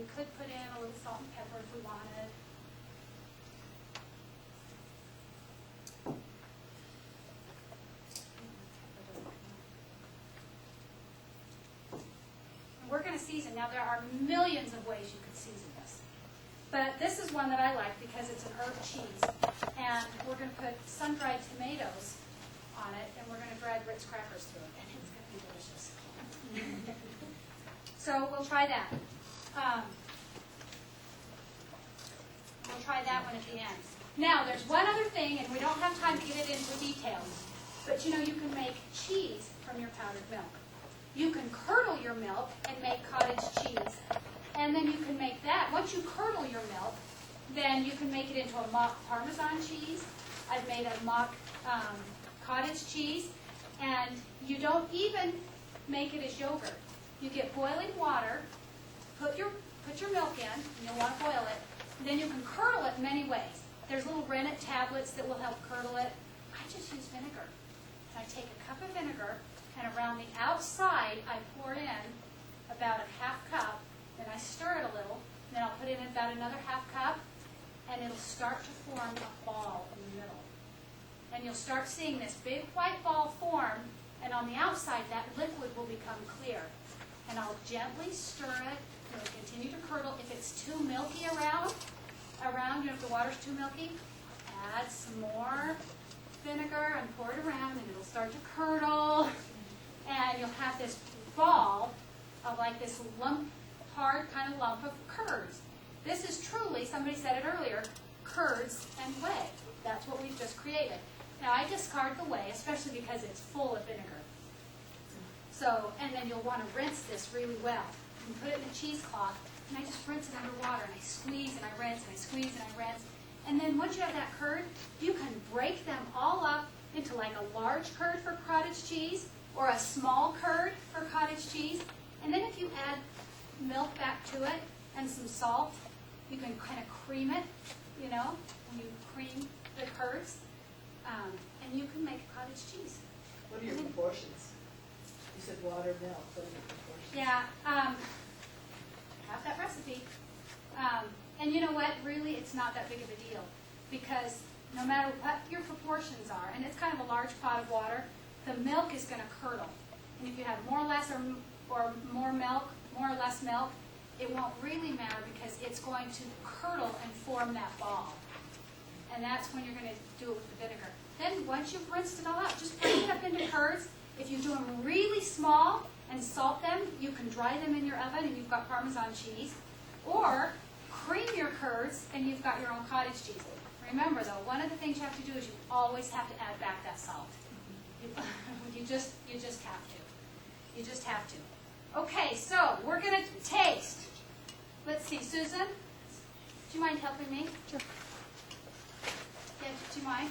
we could put in a little salt and pepper if we wanted. And we're going to season. Now, there are millions of ways you could season this. But this is one that I like because it's an herb cheese. And we're going to put sun-dried tomatoes on it, and we're going to drag Ritz crackers through it. And it's going to be delicious. So we'll try that. We'll try that one at the end. Now, there's one other thing, and we don't have time to get it into details. But, you know, you can make cheese from your powdered milk. You can curdle your milk and make cottage cheese. And then you can make that. Once you curdle your milk, then you can make it into a mock Parmesan cheese. I've made a mock cottage cheese. And you don't even make it as yogurt. You get boiling water, put your milk in, and you'll want to boil it. And then you can curdle it many ways. There's little rennet tablets that will help curdle it. I just use vinegar. And I take a cup of vinegar, and around the outside, I pour in about a half cup. Then I stir it a little. Then I'll put in about another half cup, and it'll start to form a ball in the middle. And you'll start seeing this big white ball form, and on the outside, that liquid will become clear. And I'll gently stir it. It'll continue to curdle. If it's too milky around, you know, if the water's too milky, add some more vinegar and pour it around, and it'll start to curdle. And you'll have this ball of like this lump, hard kind of lump of curds. This is truly, somebody said it earlier, curds and whey. That's what we've just created. Now I discard the whey, especially because it's full of vinegar. So, and then you'll want to rinse this really well. And put it in a cheesecloth, and I just rinse it under water, and I squeeze and I rinse, and I squeeze and I rinse. And then once you have that curd, you can break them all up into like a large curd for cottage cheese, or a small curd for cottage cheese. And then if you add milk back to it and some salt, you can kind of cream it, you know, when you cream the curds, and you can make a cottage cheese. What are your proportions? You said water, milk. What are your proportions? Yeah, have that recipe. And you know what? Really, it's not that big of a deal, because no matter what your proportions are, and it's kind of a large pot of water, the milk is going to curdle. And if you have more or less or more milk, more or less milk, it won't really matter because it's going to curdle and form that ball. And that's when you're going to do it with the vinegar. Then once you've rinsed it all out, just break it up into curds. If you do them really small and salt them, you can dry them in your oven and you've got Parmesan cheese. Or cream your curds and you've got your own cottage cheese. Remember though, one of the things you have to do is you always have to add back that salt. You just have to. You just have to. Okay, so we're going to taste. Let's see, Susan, do you mind helping me? Sure. Yeah, do you mind?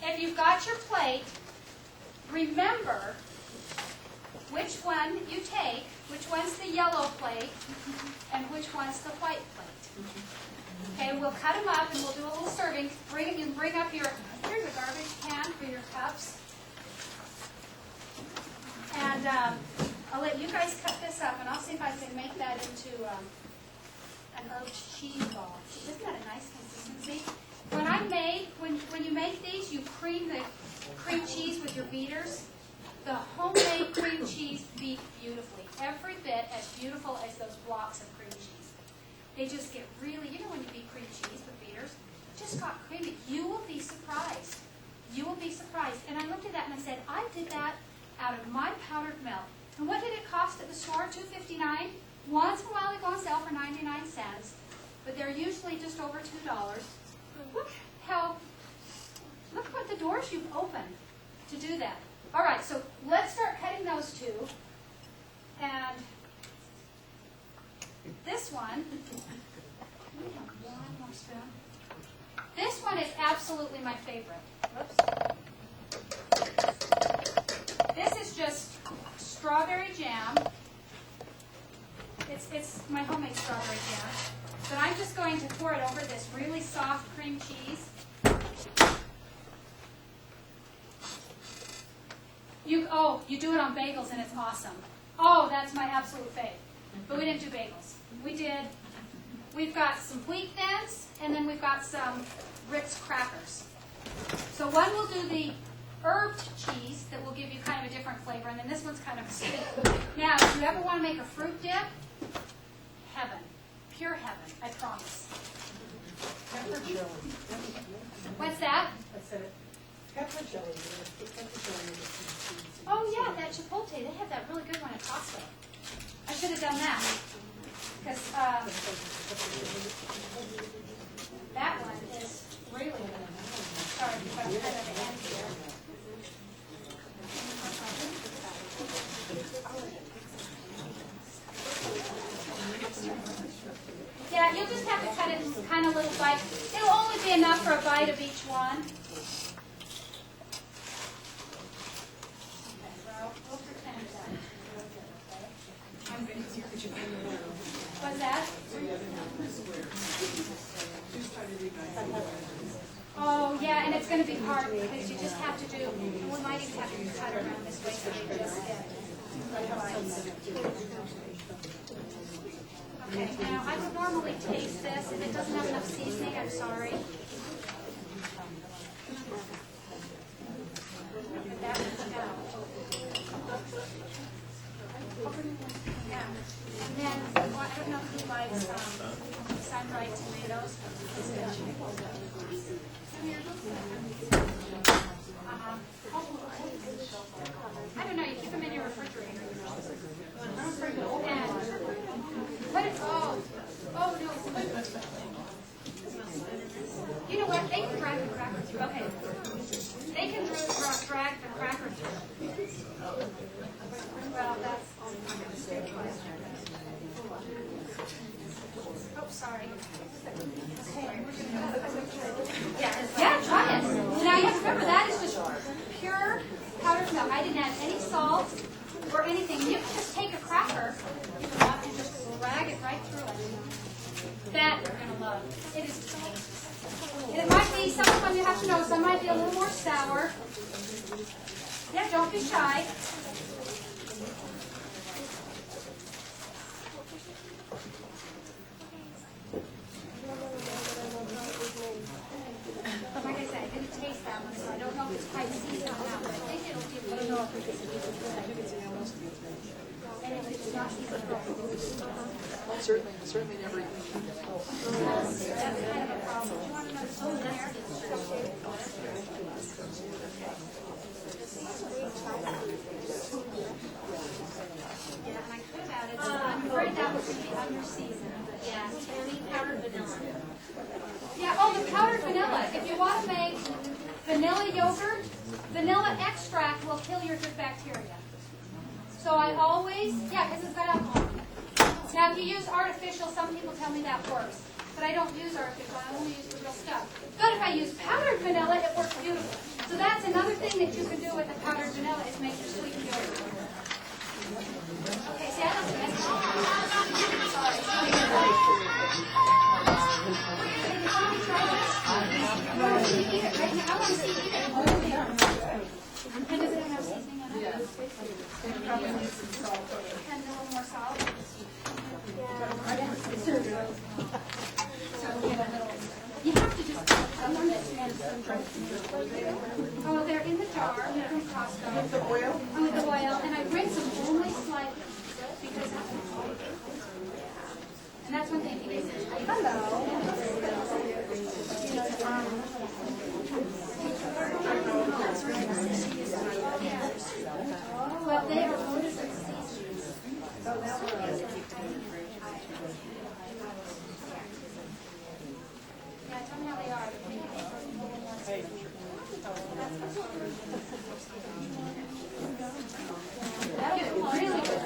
If you've got your plate, remember which one you take, which one's the yellow plate, and which one's the white plate. Okay, we'll cut them up and we'll do a little serving. Bring up your, here's a garbage can for your cups. And I'll let you guys cut this up, and I'll see if I can make that into an herb cheese ball. Isn't that a nice consistency? When you make these, you cream the cream cheese with your beaters. The homemade cream cheese beat beautifully. Every bit as beautiful as those blocks of cream cheese. They just get really, you know when you beat cream cheese with beaters, it just got creamy. You will be surprised. You will be surprised. And I looked at that and I said, I did that out of my powdered milk. And what did it cost at the store? $2.59. Once in a while they go on sale for 99 cents, but they're usually just over $2. Look what the doors you've opened to do that. All right, so let's start cutting those two. And this one, we have one more spoon. This one is absolutely my favorite. Whoops. This is just strawberry jam. It's my homemade strawberry jam. But I'm just going to pour it over this really soft cream cheese. You do it on bagels and it's awesome. Oh, that's my absolute fave. But we didn't do bagels. We did. We've got some wheat thins, and then we've got some Ritz crackers. So one will do the herbed cheese that will give you kind of a different flavor, and then this one's kind of sweet. Now, if you ever want to make a fruit dip, heaven. Pure heaven, I promise. Pepper chili. What's that? I said it. Pepper chili. Pepper chili. Oh yeah, that chipotle, they have that really good one at Costco. I should have done that. Because that one is really good. Sorry, but I'm kind of at the end here. Yeah, you'll just have to cut it in kind of little bites. It'll only be enough for a bite of each one. Okay, well, we'll pretend that. What's that? Oh, yeah, and it's going to be hard because you just have to do, we might even have to cut around this way so they just get little bites. Okay, now I would normally taste this. If it doesn't have enough seasoning, I'm sorry. But that would go. Yeah. And then, well, I don't know who likes sun-dried tomatoes. I don't know, you keep them in your refrigerator. And what if, oh no. You know what, they can drag the cracker through. Okay. They can drag the cracker through. Well, that's oh, sorry. Yeah, try it. Now you have to remember that is just pure powdered milk. I didn't add any salt or anything. You can just take a cracker and just drag it right through it. That you're going to love. It is delicious. And it might be, some of them you have to know, some might be a little more sour. Yeah, don't be shy. But like I said, I didn't taste that one, so I don't know if it's quite seasoned or not, but I think it'll be a little more. And if it's not seasoned, Certainly never. that's kind of a problem. Do you want another spoon there? Yeah, and I could have added some. I'm afraid that was going to be under seasoned, but yeah. Tami, powdered vanilla. Yeah, oh, the powdered vanilla. If you want to make vanilla yogurt, vanilla extract will kill your good bacteria. So I always, yeah, because it's got alcohol in it. Now, if you use artificial, some people tell me that works. But I don't use artificial. I only use the real stuff. But if I use powdered vanilla, it works beautifully. So that's another thing that you can do with the powdered vanilla is make your sweetened yogurt. Okay, see, I don't see it. Sorry. I want to see you eat it right now. I want to see you eat it. And does it have seasoning on it? Yes. And probably need some salt. And a little more salt. You have to just put someone that's had some dry tomatoes. Oh, they're in the jar from Costco. With the oil? With the oil, and I rinse them only slightly because and that's one thing. Hello. Well, they are loaded with seasonings. Yeah, tell me how they are. That would be really good.